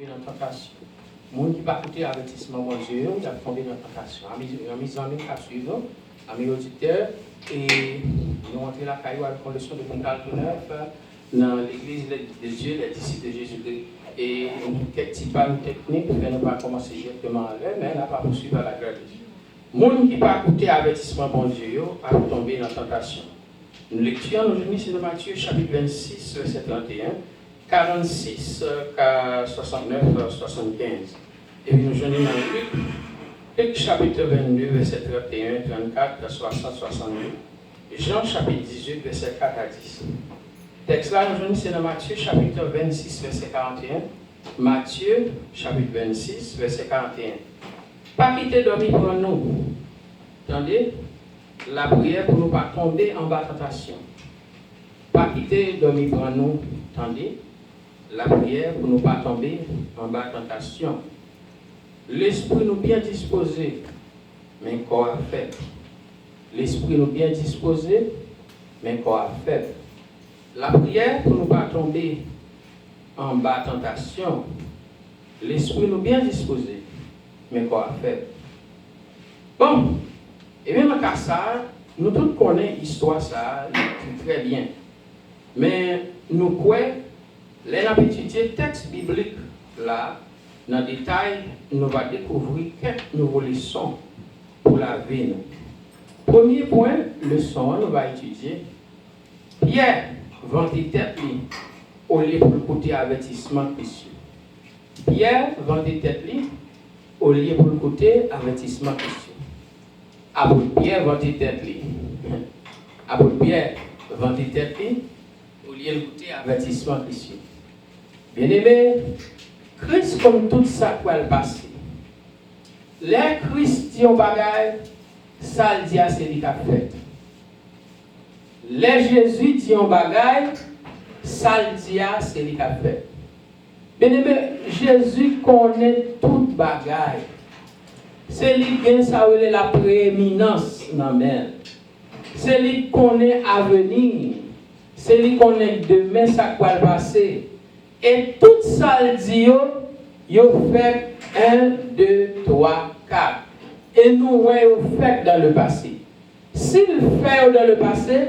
dans la tentation. Les gens qui pas écouté l'avertissement bon Dieu, ils ont tombé dans la tentation. Amis amis qui suivent, amis auditeurs, et nous entrons la caillou avec une leçon de Pontal dans l'église de Dieu, les disciples de Jésus-Christ. Et quelques petits pas techniques, nous ne pas commencer directement à l'heure, mais on n'a pas poursuivre à la grâce de Dieu. Les gens qui pas écouté l'avertissement bon Dieu, ont tombé dans la tentation. Nous lecture aujourd'hui, c'est de Matthieu chapitre 26, verset 31. 46, 69, 75. Et puis nous joignons dans Luc chapitre 22, verset 31, 34, 60, 62. Jean chapitre 18, verset 4 à 10. Texte là, nous joignons c'est dans Matthieu chapitre 26, verset 41. Matthieu chapitre 26, verset 41. Pas quitter dormir pour nous. Attendez, la prière pour ne pas tomber en bas tentation. Pas quitter dormir pour nous. Attendez. La prière pour ne pas tomber en bas tentation. L'esprit nous bien disposé, mais corps faible. L'esprit nous bien disposé, mais corps faible. La prière pour ne pas tomber en bas tentation. L'esprit nous bien disposé, mais corps faible. Bon, et bien dans le cas ça, nous tous connaissons l'histoire ça très bien. Mais nous croyons. Les avons étudié le texte biblique là, dans le détail, nous allons découvrir quelques nouvelles leçons pour la vie. Premier point, leçon, nous allons étudier. Pierre vantait tête au lieu pour le côté avertissement précieux. Pierre vantait tête au lieu pour le côté avertissement précieux. Apôtre Pierre vantait tête Apôtre Pierre vantait tête au lieu de côté avertissement précieux. Bien-aimé, Christ comme tout ça qui va le passer. Les Christ dit un bagage, ça le dit à celui qui a fait. Les Jésus dit un bagage, ça le dit à celui qui a fait. Bien-aimé, Jésus connaît tout bagage. C'est lui qui ça la prééminence dans la c'est lui qui connaît l'avenir. C'est lui qui connaît demain, ça qui va le passer. Et tout ça, le dit, il fait 1, 2, 3, 4. Et nous voyons fait dans le passé. S'il fait dans le passé,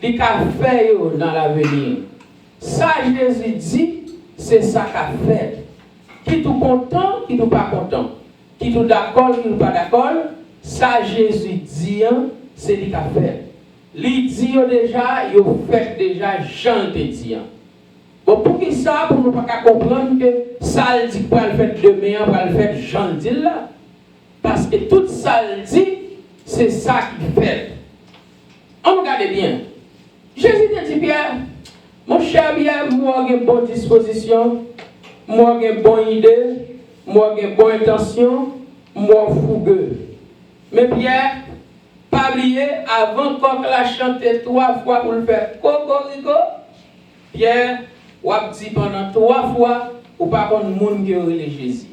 il a fait dans l'avenir. Ça, Jésus dit, c'est ça qu'il a fait. Qui est tout content, qui n'est pas content. Qui est tout d'accord, qui n'est pas d'accord. Ça, Jésus dit, c'est lui qui a fait. Il dit déjà, il fait déjà, Jean te dit. Bon, pour qui ça, pour nous pas comprendre que ça le dit pas le fait demain, pas le fait Jean dit là. Parce que tout ça le dit, c'est ça qu'il fait. On regarde bien. Jésus te dit Pierre, mon cher Pierre, moi j'ai une bonne disposition, moi j'ai une bonne idée, moi j'ai une bonne intention, moi fougueux. Mais Pierre, pas oublier, avant qu'on la chante 3 fois pour le faire cocorico, Pierre, ou a dit pendant 3 fois, ou pas qu'on monde qui aurait Jésus.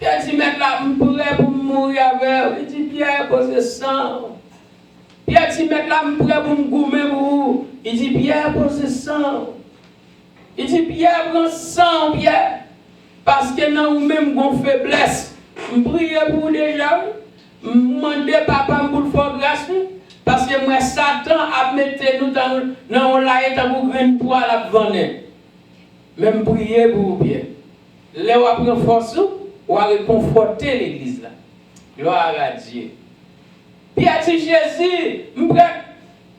Pierre dit, mais là, je pourrais pour mourir avec. Il dit, Pierre, pose sang. Pierre dit, mais là, je pourrais pour me goumer pour vous. Il dit, Pierre, pose sang. Il dit, Pierre, prends sang, Pierre. Parce que dans vous-même, vous faiblesse. Je prie pour vous déjà. Je demande papa pour le faire grâce. Parce que moi, Satan a mis nous dans la état pour grain poil à vendre. Même prier pour vous bien. Là, on prend force, on va réconforter l'église là. Gloire à Dieu. Puis a dit Jésus,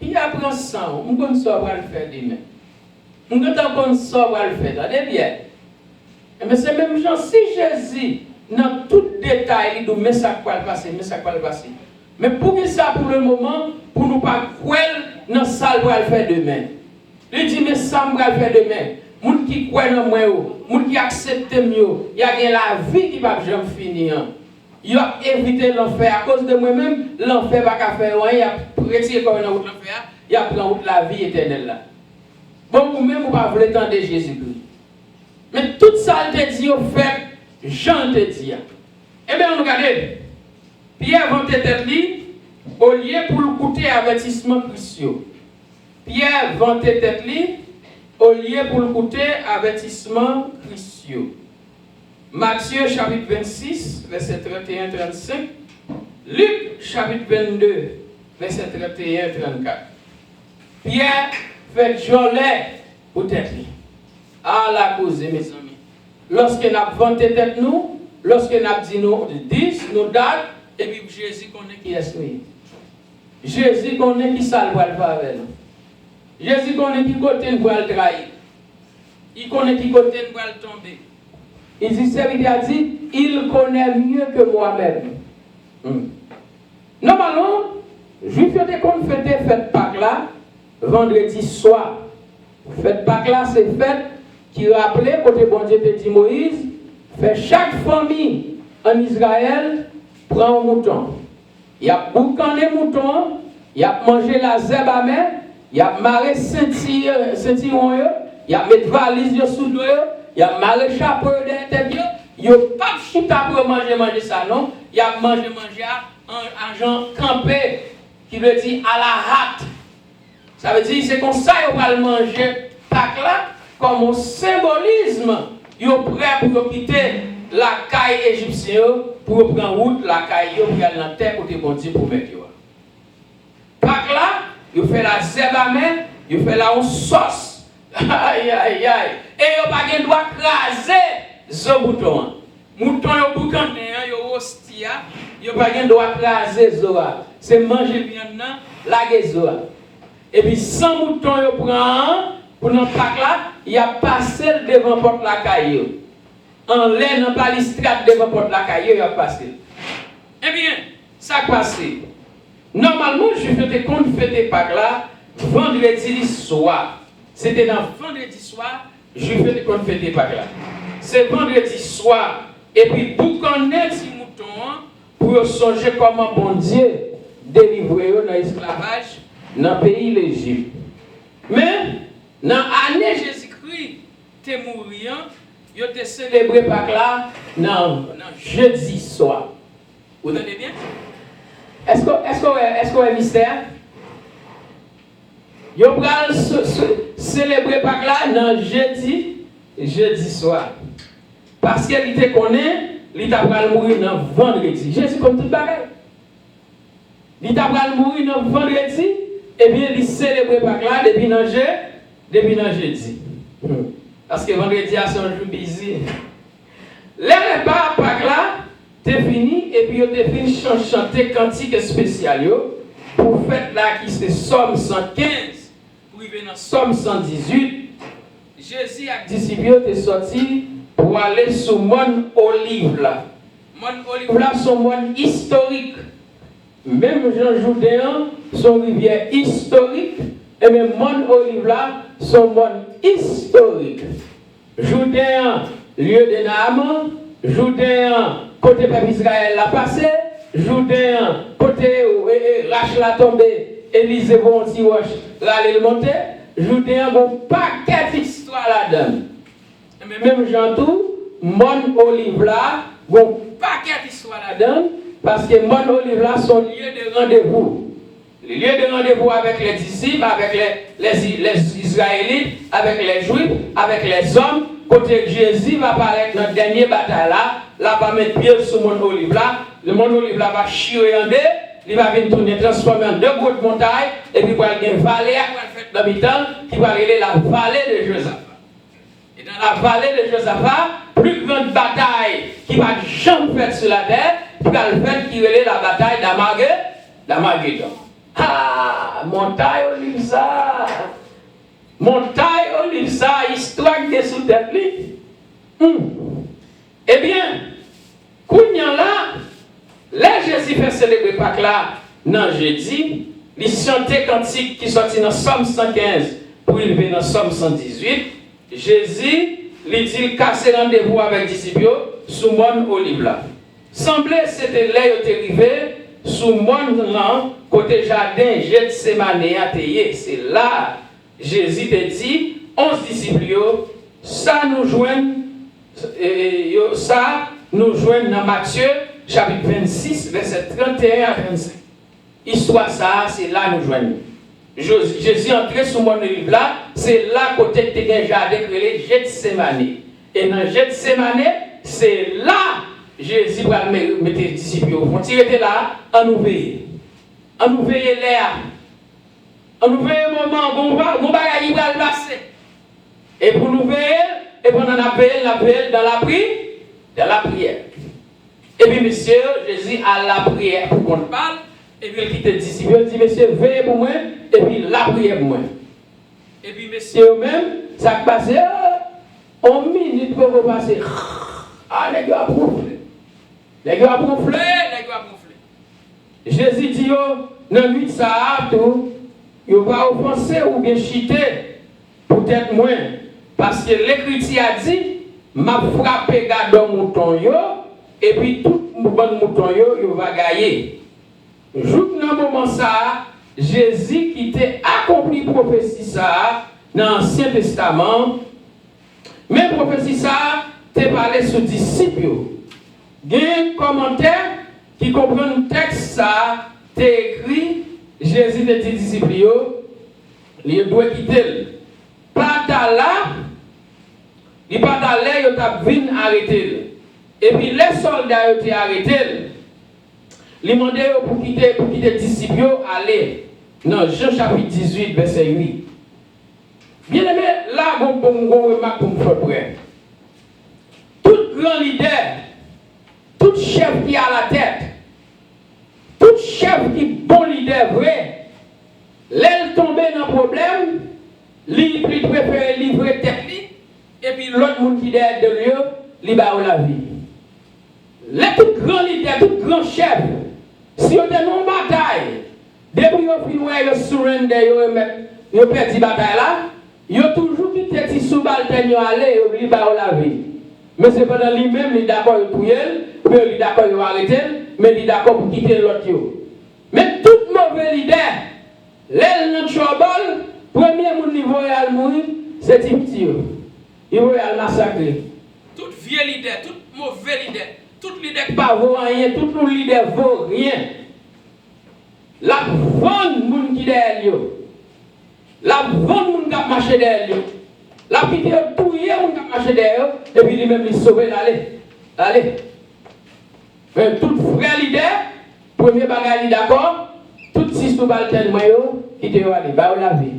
il apprend sang, on ne sait pas le faire demain. On ne sait pas le faire, attendez bien. Mais c'est même genre, si Jésus, dans tout détail, il dit, mais ça va le passer, mais ça va le passer. Mais pour que ça, pour le moment, pour nous pas croire dans ça, il va le faire demain. Il dit, mais ça, il va le faire demain. Les gens qui croient dans moi, les gens qui acceptent mieux, il y a la vie qui va jamais finir. Il a évité l'enfer. À cause de moi-même, l'enfer va pas faire rien. Il a retiré comme une route l'enfer. Il a pris en route la vie éternelle là. Bon, vous-même, vous ne pouvez pas attendre Jésus-Christ. Mais tout ça, il te dit, au fait, Jean te dit. Eh bien, regardez. Pierre vantait tête au lieu pour le goûter avertissement précieux. Pierre vantait tête au lieu pour le goûter avertissement précieux. Matthieu chapitre 26, verset 31-35. Luc chapitre 22, verset 31-34. Pierre fait jolet pour tête. À la cause, mes amis. Lorsque nous avons vanté tête nous, lorsque nous avons dit nous 10, nous dates, et puis Jésus connaît qui est nous. Jésus connaît qui ça va le faire avec nous. Jésus connaît qui côté nous va le trahir. Il connaît qui côté nous va le tomber. Il dit, il a dit, il connaît mieux que moi-même. Normalement, Juifs ont fait fête Pâques là, vendredi soir. Fête Pâques là, c'est fête qui rappelait, côté bon Dieu te dit Moïse, fait chaque famille en Israël prend un mouton. Il a boucané mouton, il a mangé la zèbre à main, il a marré ceinturon, il a mis valise sous l'eau, il a marré chapeau d'intérieur, il n'a pas chita pour manger ça, non? Il a mangé en gens campé, qui veut dire à la hâte. Ça veut dire c'est comme ça qu'on va le manger Pâques là, comme un symbolisme. Ils sont prêts pour quitter la caille égyptienne pour prendre route la caille pour aller dans la terre côté bon Dieu pour mettre. Pâques là, ils fait la zèbre à main, ils fait la sauce. Aïe aïe aïe. Et ils n'ont pas le droit de craser ce mouton. Mouton yo boucané, yo hostia, yo pas gen droit craser zoa. C'est manger viande nan, laguer zoa. Et puis sans mouton yo prend pour nan Pâques là, il a passé devant porte la caillou. En l'air nan balustrade devant porte la caillou, il a passé. Eh bien, ça passé. Normalement, je faisais compte fêter Pâques là vendredi soir. C'était dans vendredi soir, je faisais compte fêter Pâques là. C'est vendredi soir. Et puis, pour connaître ces moutons, pour songer comment bon Dieu délivrer dans l'esclavage dans le pays l'Égypte. Mais, dans l'année Jésus-Christ, tu es mort, il a célébré Pâques là dans jeudi soir. Vous entendez bien? Est-ce qu'on est mystère? Il a célébré Pâques là dans jeudi soir. Parce qu'il te connaît, il t'a pas mourir dans vendredi. Jésus comme tout bagaille. Il t'a pas mourir dans vendredi, et bien il célèbre Pâques là depuis dans jeudi. Parce que vendredi a son jour busy. Les repas Pâques là, t'es fini et puis t'es fini chanter cantique spécial pour fête là qui c'est Somme 115 pour arriver dans Somme 118. Jésus a disciple t'es sorti pour aller sur Mont Olive là. Mont Olive là, son mont historique. Même Jean Jourdain, son rivière historique. Et même Mont Olive là, son mont historique. Jourdain, lieu de Naaman. Jourdain, côté peuple Israël l'a passé. Jourdain, côté où Rachel a tombé. Élisée bon petit roche, là elle monté. Jourdain, bon paquet d'histoire là-dedans. Mais même Jean tout, Mont Olive là, bon paquet d'histoire là-dedans, parce que Mont Olive là, son lieu de rendez-vous. Le lieu de rendez-vous avec les disciples, avec les Israélites, avec les Juifs, avec les hommes, côté Jésus va apparaître dans la dernière bataille là va mettre pied sur Mont Olive là, le Mont Olive là va chier en deux, il va venir tourner, transformer en deux grosses montagnes, et puis il va y avoir une vallée d'habitants qui va aller la vallée de Josaphat. Et dans la vallée de Josaphat, plus grande bataille qui va jamais faire sur la terre, qui va le faire qui relève la bataille d'Armageddon. Ah, montagne olive ça. Montagne olive ça, histoire de sous terre. Eh bien, Kounya là, là Jésus fait célébrer Pâques là, dans jeudi, il chantait cantique qui sortit dans Somme 115 pour il venir dans Somme 118. Jésus, il dit il casse rendez-vous avec les disciples sous Mont Olive là. Semblait c'était là il était arrivé sous Mont là côté jardin Gethsémane à Théé. C'est là Jésus te dit 11 disciples ça nous joignent dans Matthieu chapitre 26 verset 31 à 35. Histoire ça c'est là nous joignons. Jésus entré sous mon olive là, c'est là côté que tu as un jardin que les Gethsémane. Et dans Gethsémane, c'est là Jésus va mettre les disciples au fond. Il était là, on nous veille. On nous veille l'air. On nous veille un moment, mon bagage va le passer. Et pour nous veiller, et pour nous appeler dans la prière. Et puis, monsieur, Jésus a la prière pour qu'on parle. Et puis, il quitte les disciples, il dit, monsieur, veillez pour moi. Et puis, la prière pour moi. Et puis, monsieur, même, ça passe, en minute pour vous passer. Ah, les gars, gonflé. Les gars, gonflé. Jésus dit, dans nuit, ça a tout. Il va offenser ou bien chiter. Peut-être moins. Parce que l'Écriture a dit, m'a frappé gardant mouton yo. Et puis tout le bon mouton yo va gagner. Jouk dans moment ça, Jésus qui t'a accompli prophétie ça dans l'Ancien Testament. Même prophétie ça, t'es parlé sur disciples. Il y a un commentaire qui comprend le texte ça, t'es écrit, Jésus te dit disciples, il doit quitter. Pas là, il pas d'aller, il t'a venu arrêter. Et puis les soldats ont été arrêtés. Ils ont demandé pour quitter les disciples, aller dans Jean chapitre 18, verset 8. Bien aimé, là, bon remarque pour me faire prêt. Tout grand leader, tout chef qui a la tête, tout chef qui est bon leader vrai, l'aile tomber dans le problème, il préfère livrer tête, et puis l'autre monde qui est derrière de lui, il va la vie. Les tout grands leaders, tout grand chef, si on est dans une bataille, depuis qu'ils ont surrender, ils ont perdu la bataille là, ils ont toujours quitté les subalternes, ils ont allé, ils ont la vie. Mais c'est pas dans lui-même, il est d'accord pour elle, mais il est d'accord pour arrêter, mais il est d'accord pour quitter l'autre. Mais tout mauvais leader, l'aile dans le trouble, premier niveau à mourir, c'est petit. Il va le massacrer. Tout vieux leader, tout mauvais leader. Tout leader qui ne vaut rien, tout leader ne vaut rien. La bonne monde qui est derrière lui. La bonne monde qui a marché derrière lui. La petite touille monde qui a marché derrière et puis lui-même il sauve. Allez. Mais tout vrai leader, premier bagage d'accord, tout six subalternes qui te aller, bah la vie,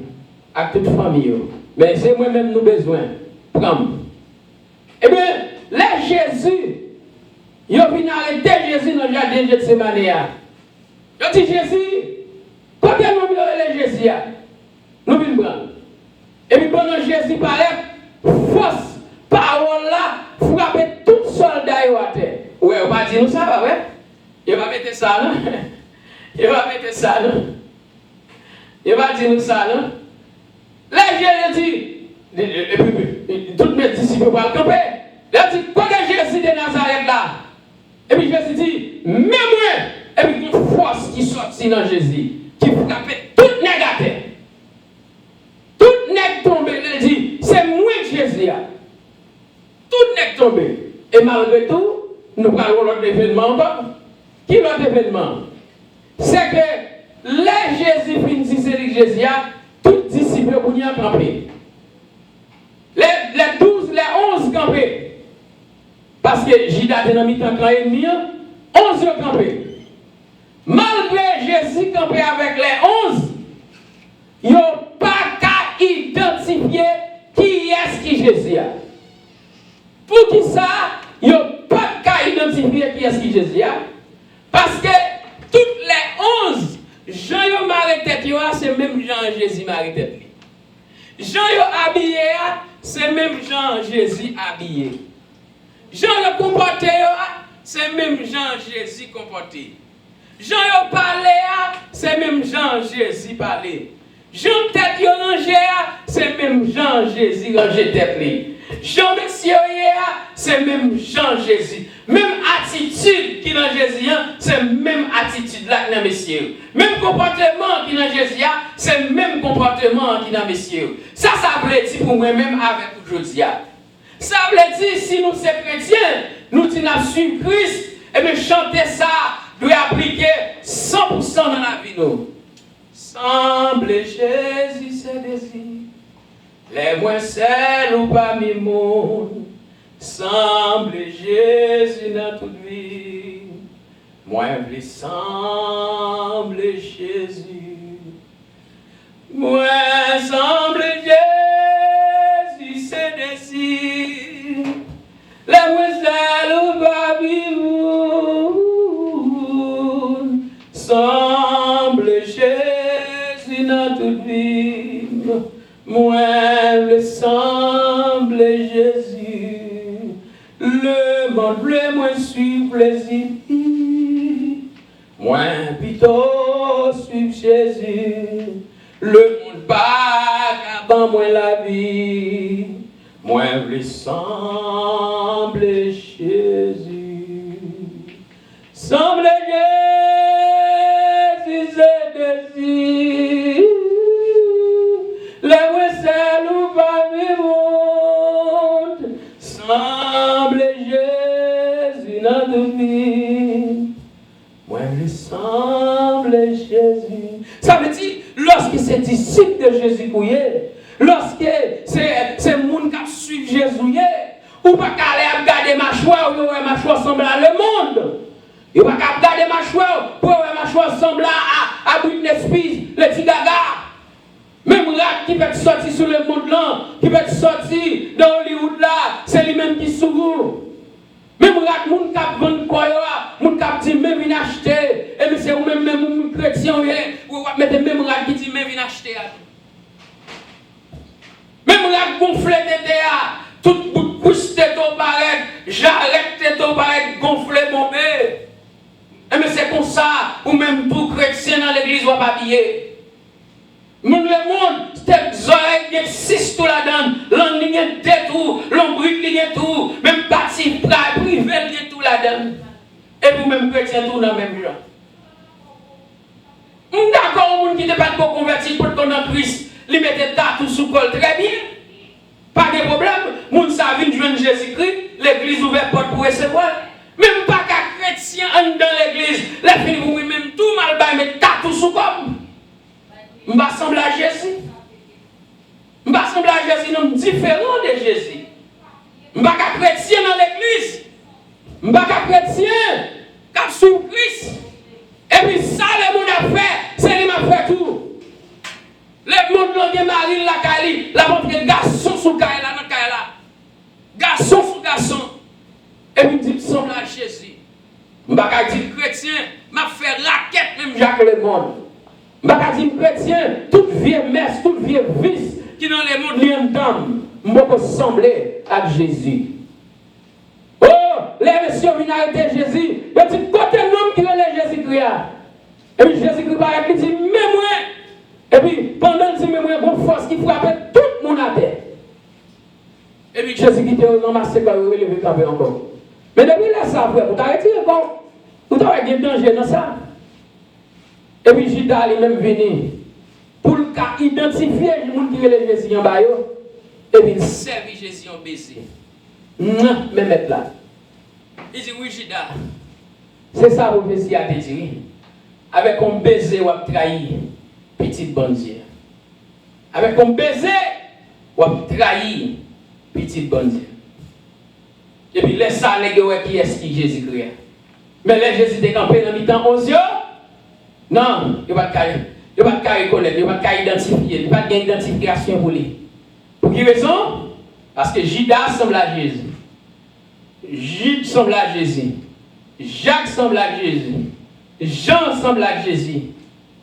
avec toute famille. Mais c'est moi-même nous besoin. Prendre. Eh bien, là Jésus. Ils ont venu arrêter Jésus dans le jardin de Gethsémane. Ils ont dit Jésus, quand nous venons Jésus, nous venons prendre. Et puis pendant Jésus parlait, fausse parole là, frapper tout soldat à terre. Ouais, on va dire nous ça, ouais. Il va mettre ça, non? Il va mettre ça, non? Il va dire nous ça, non? Là Jésus dit, et puis tous mes disciples vont le camper. Il a dit, quand Jésus de Nazareth là? Et puis Jésus dit, mais moi, et puis une force qui sortit dans Jésus, qui frappait toute négative. Toute nègre tombée, il dit, c'est moi Jésus. Toute nègre tombée. Et malgré tout, nous parlons de l'autre événement. Qui est l'autre événement? C'est que les Jésus finit c'est Jésus, tous les disciples pour y camper. Les 12, les 11 campés. Parce que Judas était dans le temps quand il 11 campés. Malgré Jésus campé avec les 11, ils n'ont pas qu'à identifier qui est-ce qui Jésus a. Pour qui ça, ils n'ont pas qu'à identifier qui est-ce qui Jésus a. Parce que toutes les 11, Jean yo marre tête yo, c'est même Jean Jésus marre tête. Jean yo habillé, c'est même Jean Jésus habillé. Jean le comporté, c'est même Jean Jésus comporté. Jean yo parlé, c'est même Jean Jésus parlé. Jean tête yo rangé, c'est même Jean Jésus rangé tête li. Jean monsieur c'est même Jean Jésus. Même attitude qui dans Jésus, c'est même attitude là dans monsieur. Même comportement qui dans Jésus, c'est même comportement qui dans monsieur. Ça veut dire pour moi-même avec aujourd'hui. Ça veut dire si nous sommes chrétiens, nous disons suivre Christ, et bien chanter ça doit appliquer 100% dans la vie. Nous. Semble Jésus ses désirs, les moins seuls ou parmi monde. sembler Jésus dans toute vie. Moi, je veux sembler Jésus. Moi, sembler Jésus, c'est désir. La moiselle ou Babylone, semble Jésus dans toute vie. Moi, le semble Jésus. Le monde, le moins suit plaisir. Moi, plutôt suivre Jésus. Le monde pas avant moi la vie. Moi, je semble Jésus. Semble Jésus, c'est désir. Les moisselles ou pas vivre. Semble Jésus dans toute vie. Moi, je semble Jésus. Ça veut dire, lorsque c'est disciple de Jésus couillé, lorsque c'est monde qui suit Jésus, ou pas qu'à aller regarder ma choix, ou ma choix semble à le monde. Ou pas qu'à regarder ma choix, pour ma choix semble à Britney Spears, Lady Gaga. Même là qui va sortir sur le monde là, qui va sortir dans Hollywood là, c'est lui-même qui sourit. Même là, les gens qui vendent quoi, les gens qui disent même viens acheter, et c'est même chrétien, ou mettez même là qui dit même viens acheter. Même là, gonfler tes tout bout de couche tête au pareil, j'arrête tête au pareil, gonfler mon bébé. Et c'est comme ça, ou même tout chrétien dans l'église va pas habiller. Le monde, c'est oreilles, 6 tout là-dedans, l'on ligne tout, l'on brûle ligne tout, même parti privé ligne tout là-dedans. Et vous-même chrétien tout dans le même genre. D'accord, les gens qui ne sont pas convertis pour qu'on en Christ, ils mettent tout sous col très bien. Pas de problème, les gens savent joindre Jésus-Christ, l'église ouverte porte pour recevoir. Même pas qu'un chrétien dans l'église, les filles vous même tout mal bas, mais tout sous comme. Je vais sembler à Jésus. Je vais sembler à Jésus, non différent de Jésus. Je ne vais pas chrétien dans l'église. Je ne vais pas chrétien qui suit Christ. Et puis ça, le monde a fait, c'est lui qui m'a fait tout. Le monde l'a dit Marie, la Kali, la montre garçon sous Kaila, dans Kaila. Garçon sous garçon. Et puis il dit, semble à Jésus. Je ne vais pas dire chrétien, m'a fait raquette même Jacques le monde. Je ne vais pas dire chrétien, toute vieille messe, toute vieille vice qui dans les mondes liens d'âme, je vais sembler à Jésus. Oh, les messieurs viennent arrêter Jésus. Ils disent, côté l'homme qui relève Jésus-Christ. Et puis Jésus-Christ va il dit, mais moi. Et puis pendant qu'il dit, mais moi, une force qui frappe tout le monde à terre. Et puis Jésus-Christ a ramassé quand il est levé camper encore. Mais depuis là, ça, frère, vous t'arrêtez encore. Vous avez un danger dans ça. Et puis Judas lui-même venu pour identifier les gens qui relèvent Jésus en bas. Et puis il servit Jésus en baiser. Non, mais mettre là. Il dit oui, Judas. C'est ça que Jésus a dit. Avec un baiser, on a trahi petite bandière. Avec un baiser, on a trahi petite bandière. Et puis laisse ça, les gars, qui est-ce qui Jésus-Christ. Mais là, Jésus est campé dans le temps 11 ans. Non, il ne va pas reconnaître, il ne va pas identifier, il ne va pas d'identification pour lui. Pour quelle raison? Parce que Judas semble à Jésus. Jude semble à Jésus. Jacques semble à Jésus. Jean semble à Jésus.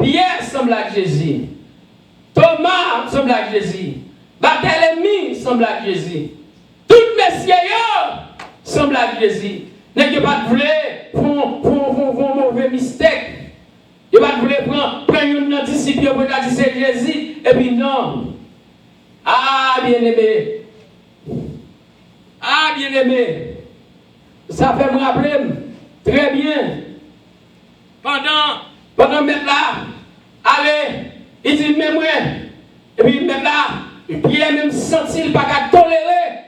Pierre semble à Jésus. Thomas semble à Jésus. Barthélemy semble à Jésus. Tous les messieurs semblent à Jésus. N'est-ce pas de vouloir faire un mauvais mystère? Il va vouloir prendre une discipline pour dire c'est Jésus. Et puis non. Ah, bien-aimé. Ah, bien-aimé. Ça fait me rappeler très bien. Pendant même là, allez, il dit même moi. Et puis même là, Pierre même senti il pas qu'à tolérer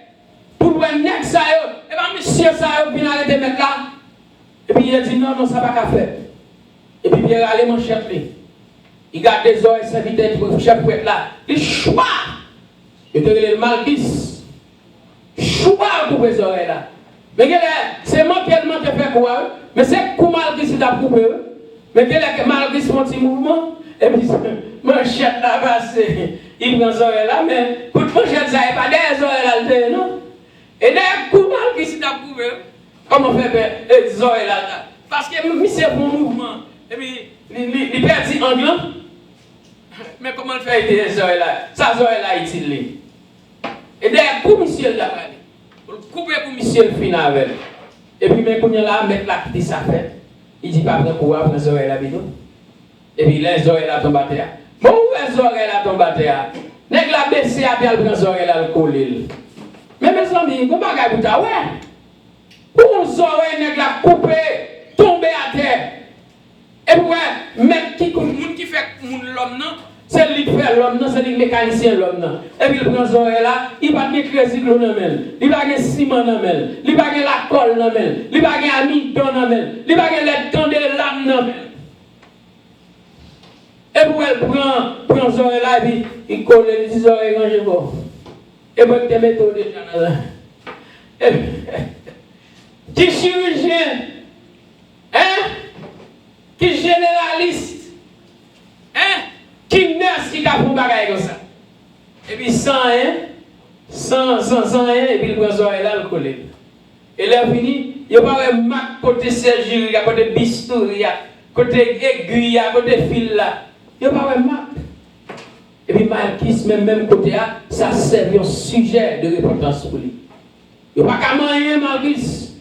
pour un nègre ça. Et bien monsieur ça vient arrêter mettre là. Et puis il a dit non, non, ça va qu'à faire. Et puis Pierre allait mon chef lui. Il garde des oreilles, sa vitesse pour le chef pour être là. Il choix. Il te le malvis. Choix. choix à couper les oreilles là. Mais c'est manqué fait quoi? Mais c'est comment Malchus a coupé. Mais quel est Malchus font un petit mouvement? Et puis, manchette là passé. Il prend les oreilles là, mais pour manchette ça, il n'y a pas des oreilles là, non? Et là, comment Malchus a coupé? Comment faire les oreilles là? Parce que c'est bon mouvement. Et puis, il perd anglais. Mais comment le faire les oreilles là? Ça, les oreilles là, il est. Et d'ailleurs, pour monsieur là, pour couper pour monsieur le fin avec. Et puis, mais quand il là, mettre la petite ça fait. Il dit pas prendre courage, prendre les oreilles là, bidon. Et puis, les oreilles là tombent à terre. Bon, les oreilles là tombent à terre. Nèg la baissé à terre, prend les oreilles là, le coller. Mais mes amis, comment bagaille pour ta, ouais? Pour les oreilles, nèg la couper, tomber à terre. Et puis, mettre qui fait l'homme, non? C'est lui qui fait l'homme, c'est lui qui mécanicien l'homme. Et puis il prend son oreille là, il va pas crédit dans le il va pas ciment dans le il va pas la colle dans le il va pas amidon dans le il va pas les candélabres dans le. Et puis elle prend son oreille là et puis il colle les oreilles rangées bon. Et puis il te met au déjà là. Qui chirurgien? Hein? Qui généraliste? Hein? Qui nurse qui a fait un bagage comme ça? Et puis sans rien, et puis il prend son oreille là, le coller. Et là, fini, il n'y a pas de marque côté sergile, côté bistouri, côté aiguille, côté fil là. Il n'y a pas de marque. Et puis Malchus, même côté là, ça sert un sujet de repentance pour lui. Il n'y a pas qu'à rien, Malchus.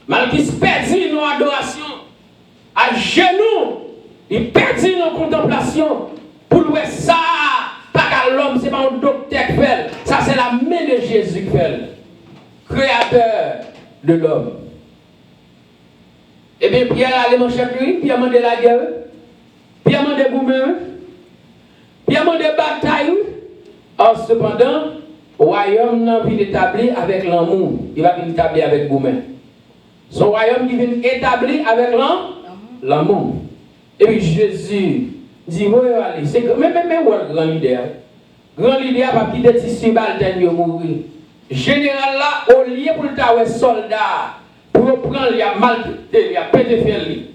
Malchus perdit nos adorations. À genoux, il perdit nos contemplations. Pour louer ça, pas qu'à l'homme, c'est pas un docteur qui fait. Ça, c'est la main de Jésus qui fait. Créateur de l'homme. Et bien, Pierre allait manger lui, Pierre a demandé la guerre, Pierre a demandé boumeur, Pierre a demandé bataille. Or, cependant, le royaume n'a pas établi avec l'amour. Il va établir avec boumeur. Son royaume qui vient établi avec l'amour. Et puis Jésus dit, oui, allez, c'est que, même grand leader. Grand leader va quitter si subalterne de mourir. Général là, au lieu pour le taouer soldat, pour prendre, il a mal, il a pété faire lui.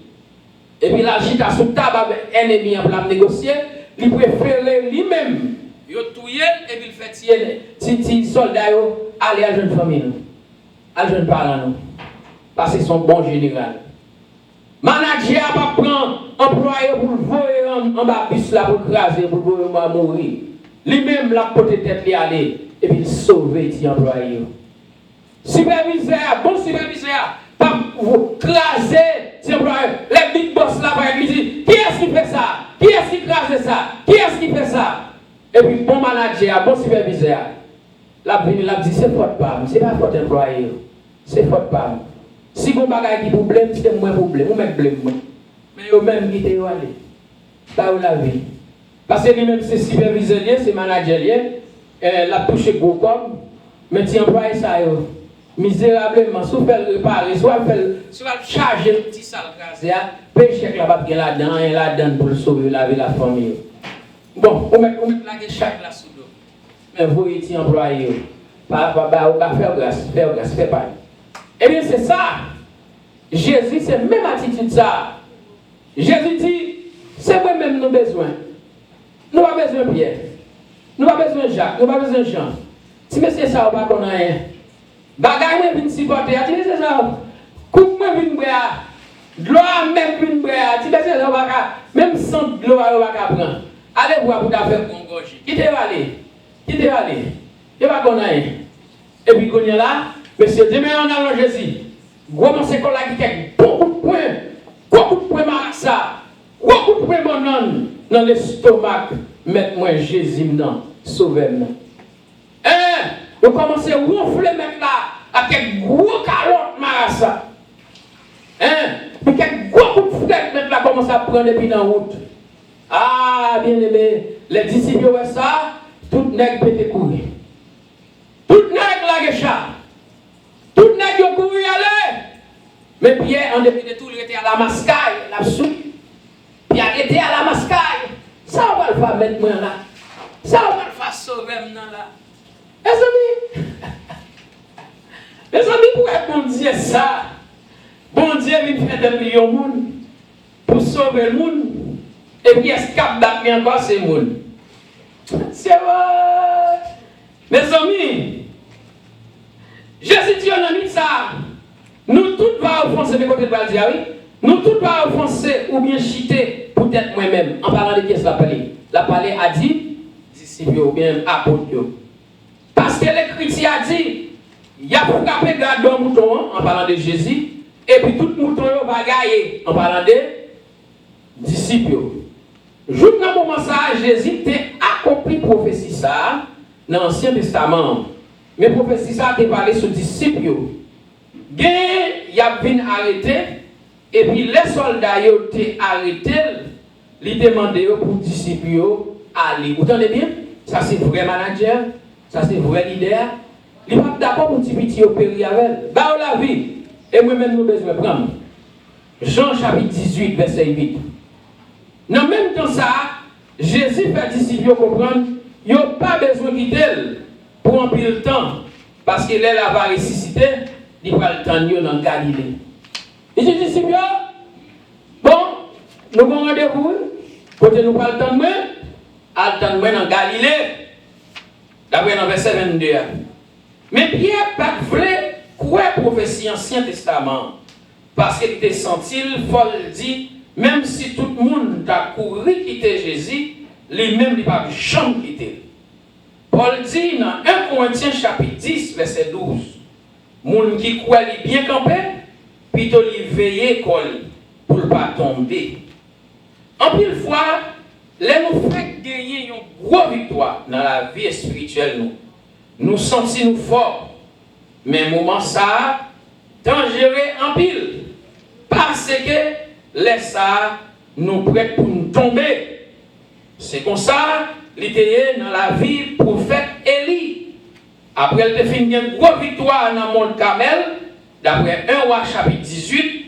Et puis l'agitation tabac avec ennemi en plan négocier, il préfère lui-même. Il a tué et puis il fait tirer. Si soldat aller à la jeune famille, à la jeune parent, parce qu'ils sont bons général. Manager n'a pas prendre employé pour le voyer en bas bus là pour craser, pour le mourir. Lui-même, la côté tête lui aller et puis sauver les employés. Superviseur, bon superviseur, pas vous craser les employés. Les big boss là, par exemple, qui est-ce qui fait ça? Qui est-ce qui crase ça? Qui est-ce qui fait ça? Et puis, bon manager, bon superviseur, la dit c'est faute pas, c'est pas faute employé, c'est faute pas. Si vous avez des problèmes, c'est moins problème, vous mettez problème. Mais vous même qui te aller. Ça vous la vie. Parce que lui-même c'est superviseur, c'est manager, la touche gros comme, mais tu emploies ça misérablement, soit faire réparer, soit charger le petit sale crasé, payer chèque là-bas, là-dedans pour sauver la vie de la famille. Bon, vous mettez la chèque là sous l'eau. Mais vous, tu employé, faire grâce, faire pas. Eh bien, c'est ça. Jésus, c'est même attitude ça. Jésus dit, c'est moi-même nos besoins. Nous n'avons pas besoin de Pierre. Nous n'avons pas besoin de Jacques. Nous n'avons pas besoin de Jean. Si monsieur ça, on va pas qu'on a rien. Bagaille, moi, je supporter. Si monsieur ça, coupe-moi, je boire. Gloire, même, je boire. Si monsieur ça, on va même sans gloire, on va prendre. Allez voir pour faire bon gorge. Qui te va aller? Qui te va aller? Il va qu'on a rien. Et puis, qu'on y a là, monsieur, demain, on a le Jésus. Comment c'est qu'on a dit beaucoup de points, Marassa, beaucoup de points, mon nom, dans l'estomac, mettez-moi Jésus, non, sauvez-moi. Vous commencez à ronfler maintenant, avec gros carottes, Marassa. Avec gros coups de flèche, maintenant, commence à prendre depuis dans la route. Ah, bien aimé, les disciples, ouais, ça, tout nègre peut courir. Tout nègre la guécha. Tout nègre couru aller. Mais Pierre, en dépit de tout, il était à la mascaille, la soupe. Pierre était à la mascaille. Ça, on va le faire mettre moi là. Ça, on va le faire sauver maintenant là. Les amis, Mes amis, pour être bon Dieu ça, bon Dieu vient faire des millions de monde pour sauver le monde. Et puis, est-ce qu'il y a encore ces monde? C'est vrai. Mes amis, Jésus dit en ami ça. Nous tous va offenser, mes côtés de Baldia, oui. Nous tous va offenser ou bien chiter, peut-être moi-même, en parlant de qui est-ce la parler a dit, disciples ou bien apôtres. Parce que l'Écriture a dit, il y a pour caper garde d'un mouton en parlant de Jésus, et puis tout mouton va gagner en parlant de disciples. Juste dans le moment ça, Jésus a accompli prophétie ça dans l'Ancien Testament. Mais prophétie ça a parlé sur disciples. Il y a bien arrêté, et puis les soldats ont été arrêtés, ils demandaient pour disciples aller. Vous entendez bien? Ça c'est vrai manager, ça c'est vrai leader. Il n'est pas d'accord pour petit petit opérer avec. Bah la vie. Et moi-même nous besoin de prendre. Jean chapitre 18, verset 8. Dans le même temps ça, Jésus fait disciples comprendre, il n'y a pas besoin de quitter pour remplir le temps. Parce qu'il est là va ressusciter, il va le temps dans Galilée. Et je dis, bon, nous avons rendez-vous, côté nous pas le temps de moi, à le temps de moi dans Galilée, d'après dans verset 22. Mais Pierre pas voulait quoi prophétie Ancien Testament, parce qu'il était senti, Paul dit, même si tout le monde a couru quitter Jésus, lui-même il n'a pas jamais quitté. Paul dit dans 1 Corinthiens chapitre 10, verset 12, moun qui croit bien campé, plutôt lui veiller pour ne pas tomber. En pile fois, les nous fait gagner une grosse victoire dans la vie spirituelle. Nous sentons forts, mais moment ça, dangereux en pile. Parce que les ça, nous prêts pour nous tomber. C'est comme ça, l'idée dans la vie prophète Élie. Après, elle a fait une grosse victoire dans le monde Carmel. D'après 1 roi chapitre 18,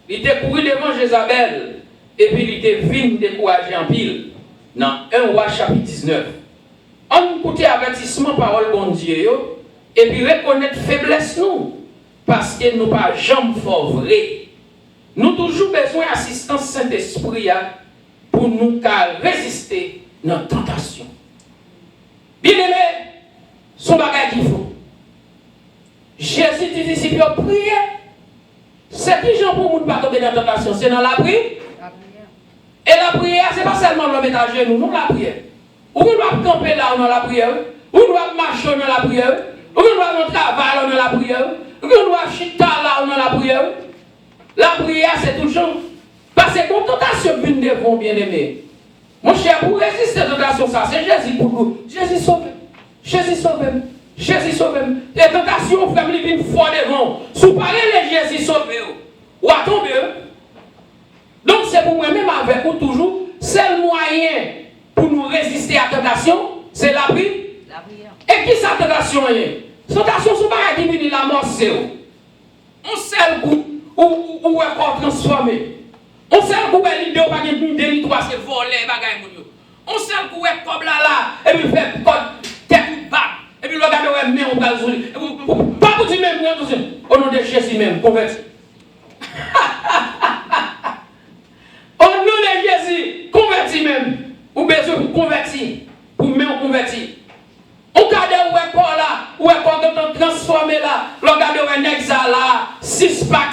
il était couru devant Jézabel. Et puis il était venu décourager en pile. Dans 1 roi chapitre 19. On écoute avertissement parole bon Dieu. Et puis reconnaître faiblesse nous. Parce que nous pas jamais fort vrai. Nous toujours besoin d'assistance Saint-Esprit pour nous résister à notre tentation. Bien aimé, son bagage qu'il faut. Jésus dit disciples prier. C'est qui gens pour nous pas tomber dans la tentation, c'est dans la prière. Et la prière, ce n'est pas seulement le mettre à genoux, non la prière. Ou nous doit camper là dans la prière, ou nous doit marcher dans la prière, ou nous doit notre travail dans la prière, ou nous doit chiter là dans la prière. La prière, c'est toujours. Parce que quand tentation vient devant, bien aimé. Mon cher, pour résister à la tentation, ça, c'est Jésus pour nous. Jésus sauve. Jésus sauve. Jésus sauve. Les tentations, frère, ils viennent fort devant. Si vous parlez de Jésus sauve, ou à tomber. Donc, c'est pour moi-même avec vous toujours, c'est le moyen pour nous résister à la tentation, c'est la prière. Et qui sa tentation est? La tentation, c'est pas qui vient la mort, c'est où? On sait le goût. Ou est corps transformé. On sait que vous avez l'idée ou pas de délit, c'est voler, bagaille moun. On sait que vous êtes comme là, et puis fait tête ou bas, et puis le regard de mais on va le pas pour dire même, au nom de Jésus même, converti.